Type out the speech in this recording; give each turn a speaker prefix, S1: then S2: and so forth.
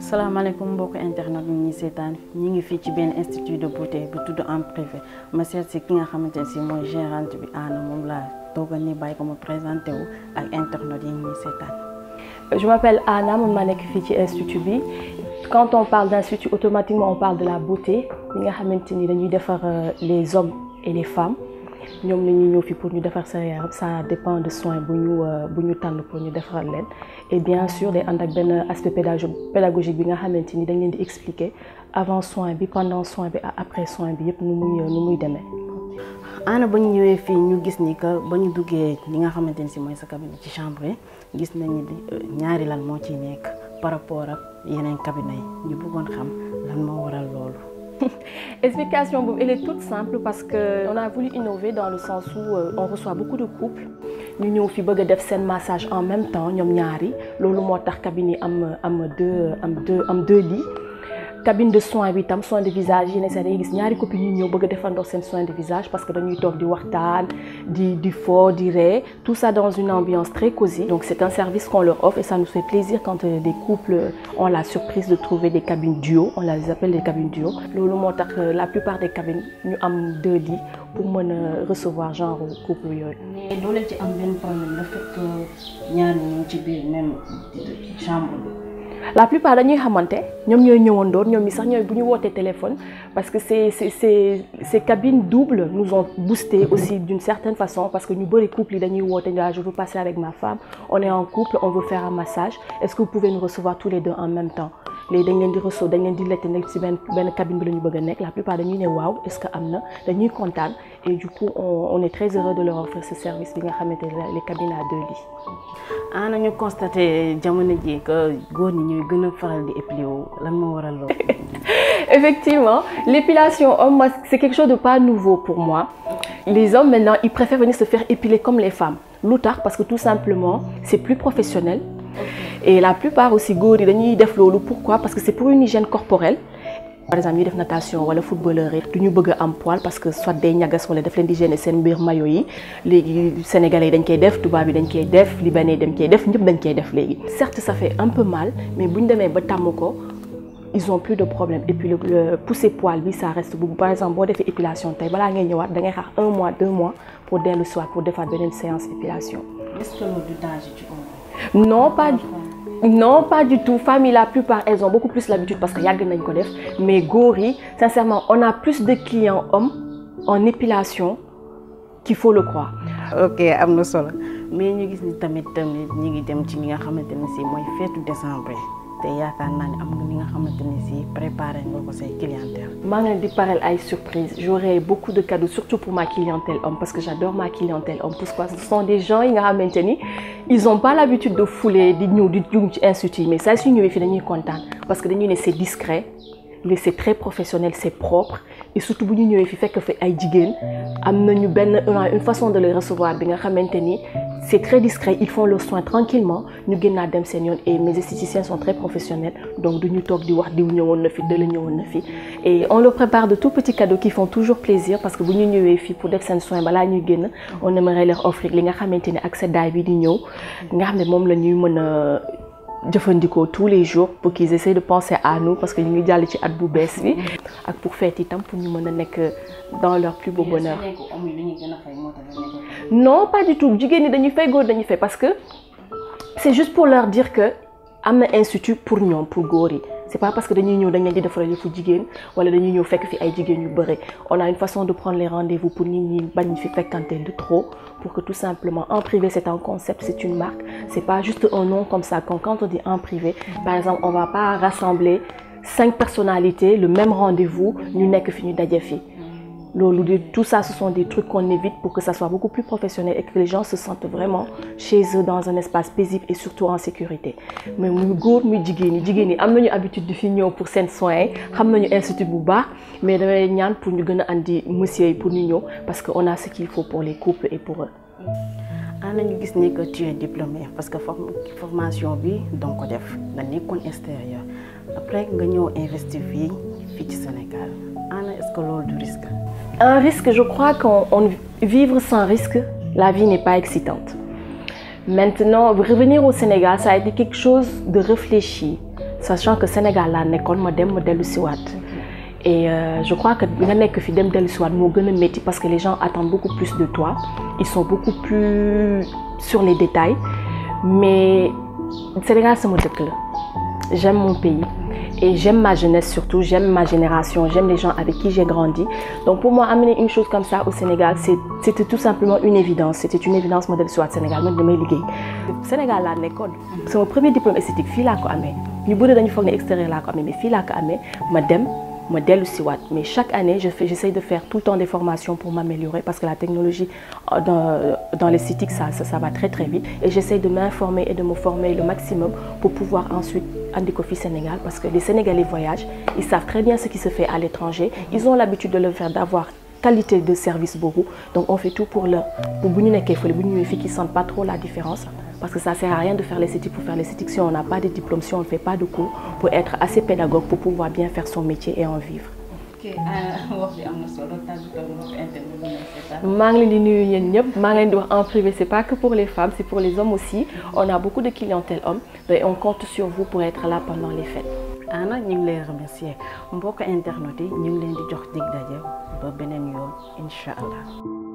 S1: salaamaaleykum mbokk internet ñi ñuy seetaan ñi ngi fii ci benn institut de beauté bu tudd En Privé ma seet si ki nga xamante ne si mooy gérante bi Anna moom laa toogal ni bàyyi ko mu présenté wu ak internet yi ñuy seetaan.
S2: Je m'appelle Anna, man maa nekk fii ci institut bi. Quand on parle d'institut, automatiquement on parle de la beauté. Ñi nga xamante ni dañuy defar les hommes et les femmes. ñoom la ñuy ñëw fii pour ñu defar sa yaram, ça dépend de soins bu ñu tànn pour ñu defaral leen. Et bien sûr day ànd ak benn aspect pédagogique bi nga xamante ni dañ leen di expliquer avant soin bi, pendant soin bi, après soin bi yëpp nu muy demee.
S1: Anna ba ñu ñëwee fii ñu gis ni que ba ñu duggee li nga xamante ni si mooy sa cabinet ci chambre gis nañu ñaari lal moo ciy nekk par rapport ak yeneen cabinet yi ñu bëggoon xam lan moo waral loolu.
S2: Explication, elle est toute simple parce qu'on a voulu innover dans le sens où on reçoit beaucoup de couples. Nous avons fait un massage en même temps, nous avons fait cabinet am deux lits. Cabine de soins, soins de visage, il y a des copines qui ont fait soins de visage parce que nous avons du wartan, du fort, du ré, tout ça dans une ambiance très cosy. Donc c'est un service qu'on leur offre et ça nous fait plaisir quand des couples ont la surprise de trouver des cabines duo, on les appelle des cabines duo. La plupart des cabines, nous avons deux lits pour recevoir genre couple.
S1: Mais dans le problème, le fait que nous avons même chambre.
S2: La plupart dañuy xamanté ñom ñoy ñëwondoor ñom mi sax ñoy buñu woté téléphone parce que ces cabines doubles nous ont boosté aussi d'une certaine façon parce que ñu bari couple yi dañuy woté je veux passer avec ma femme, on est en couple, on veut faire un massage, est-ce que vous pouvez nous recevoir tous les deux en même temps? Les dañ leen di recevoir dañ leen di lette nek ci ben cabine bi lañu bëgg nek, la plupart dañuy né waaw est-ce que amna, dañuy kontaan et du coup on est très heureux de leur offrir ce service bi nga xamanté les cabines à deux lits.
S1: Ana ñu constaté jamono ji que góor ñi ñuy gën a faral di épiler wu lan moo waral loolu.
S2: Effectivement, l'épilation homme c'est quelque chose de pas nouveau pour moi. Les hommes maintenant ils préfèrent venir se faire épiler comme les femmes. L'outar parce que tout simplement c'est plus professionnel. Et la plupart aussi góor yi dañuy def loolu pourquoi? Parce que c'est pour une hygiène corporelle. Par exemple, ñuy def natation wala footballeur yi duñu bëgg am poil parce que soit day ñagas wala daf leen di gêner seen biir maillot yi léegi sénégalais dañ koy def tubaab yi dañ koy def libanais dañ koy def ñëpp dañ koy def léegi. Certes ça fait un peu mal mais buñ démé ba tàmm ko ils ont plus de problème et puis le pousser poil bi ça reste beaucoup. Par exemple boo defee épilation tey balaa ngay ñëwaat da ngay xaar 1 mois 2 mois pour dellu soir pour defaat beneen séance épilation.
S1: Est-ce que loolu du danger ci homme?
S2: Non, pas du tout. Famille, la plupart, elles ont beaucoup plus l'habitude parce qu'il y a des gens. Mais Gori, sincèrement, on a plus de clients hommes en épilation qu'il faut le croire.
S1: Ok, amna solo. Mais ñu gis ni tamit ñi ngi dem ci li nga xamanteni ci moy fête décembre. Té yaakaar naa ne am nga li nga xamanteni ci préparer nga ko say clientèle.
S2: Maa ngi leen di parel ay surprise. J'aurai beaucoup de cadeaux surtout pour ma clientèle homme parce que j'adore ma clientèle homme parce que ce sont des gens yi nga xamanteni ils ont pas l'habitude de fouler di ñëw di jug ci institut mais ça su ñëwee fi dañuy kontaan parce que dañuy né c'est discret. C'est très professionnel, c'est propre et surtout bu ñu ñëwee fi fekk fi ay jigéen am nañu une façon de les recevoir bi nga xamanteni c'est très discret, ils font leurs soins tranquillement ñu génnaat dem seen yoon et mes esthéticiens sont très professionnels donc duñu toog di wax diw ñëwoon na fi de la ñëwoon na fi et on leur prépare de tout petits cadeaux qui font toujours plaisir parce que bu ñu ñëwee fi pour def seen soin balaa ñuy génn on aimerait leur offrir li nga xamanteni ak seddaay bi di ñëw nga xam ne moom la ñuy mën a jëfandikoo tous les jours pour qu'ils essaient de penser à nous parce que ñu ngi jàll ci at bu bees bi ak pour fête itam pour ñu mën a nekk dans leur plus beau bonheur. Non pas du tout jigéen ñi dañuy fay góor dañuy fay parce que c'est juste pour leur dire que am na institut pour ñoom pour góor yi. C'est pas parce que dañuy ñëw dañ leen di defaral yëfu jigéen wala dañuy ñëw fekk fi ay jigéen yu bëre. On a une façon de prendre les rendez-vous pour nit ñi bañ fi fekkante de trop pour que tout simplement en privé c'est un concept, c'est une marque, c'est pas juste un nom comme ça. Quand on dit en privé, par exemple, on va pas rassembler 5 personnalités le même rendez-vous ñu nekk fi ñu daje fi. Tout ça, ce sont des trucs qu'on évite pour que ça soit beaucoup plus professionnel et que les gens se sentent vraiment chez eux dans un espace paisible et surtout en sécurité. Mais muy góor muy jigéen ñi am nañu habitude de fi ñëw pour seen soins xam nañu institut bu baax mais damay ñaan pour ñu gën a andi monsieur yi pour ñu ñëw parce que on a ce qu'il faut pour les couples et pour eux.
S1: Ana ñu gis ni que tu es diplômé parce que formation bi donc ko def nga nekkoon extérieur après nga ñëw investir fii ci Sénégal Ana est-ce que loolu du risque?
S2: Un risque, je crois qu'on vivre sans risque, la vie n'est pas excitante. Maintenant, revenir au Sénégal, ça a été quelque chose de réfléchi. sachant que Sénégal laa nekkoon ma dem ma dellu siwaat et je crois que nga nekk fi dem dellu siwaat moo gën a métti parce que les gens attendent beaucoup plus de toi, ils sont beaucoup plus sur les détails, mais Sénégal sama dëkk la, j'aime mon pays et j'aime ma jeunesse surtout, j'aime ma génération, j'aime les gens avec qui j'ai grandi. Donc pour moi, amener une chose comme ça au Sénégal, c'était tout simplement une évidence. C'était une évidence modèle soit Sénégal, moi damay liggéey. Sénégal laa nekkoon. C'est mon premier diplôme esthétique fii laa ko amee. ñu bëri dañu foog ne extérieur laa ko amee mais fii laa ko amee ma dem ma dellu si waat. Mais chaque année, j'essaie de faire tout le temps des formations pour m'améliorer parce que la technologie dans l'esthétique, ça va très très vite. Et j'essaie de m'informer et de me former le maximum pour pouvoir ensuite andi ko fi Sénégal parce que les Sénégalais voyagent, ils savent très bien ce qui se fait à l'étranger, ils ont l'habitude de le faire, d'avoir qualité de service beaucoup. Donc on fait tout pour bu ñu nekkee fële bu ñu ñëwee fii qu'ils sentent pas trop la différence. Parce que ça sert à rien de faire l'esthétique pour faire l'esthétique si on n'a pas de diplôme, si on ne fait pas de cours, pour être assez pédagogue pour pouvoir bien faire son métier et en vivre. maa ngi leen di nuyu yéen ñëpp maa ngi leen di wax en privé, c'est pas que pour les femmes, c'est pour les hommes aussi. On a beaucoup de clientèle hommes et on compte sur vous pour être là pendant les fêtes.
S1: Anna ñu ngi lay remercier mbokk internet yi ñu ngi leen di jox dig daje ba beneen yoon incha allah.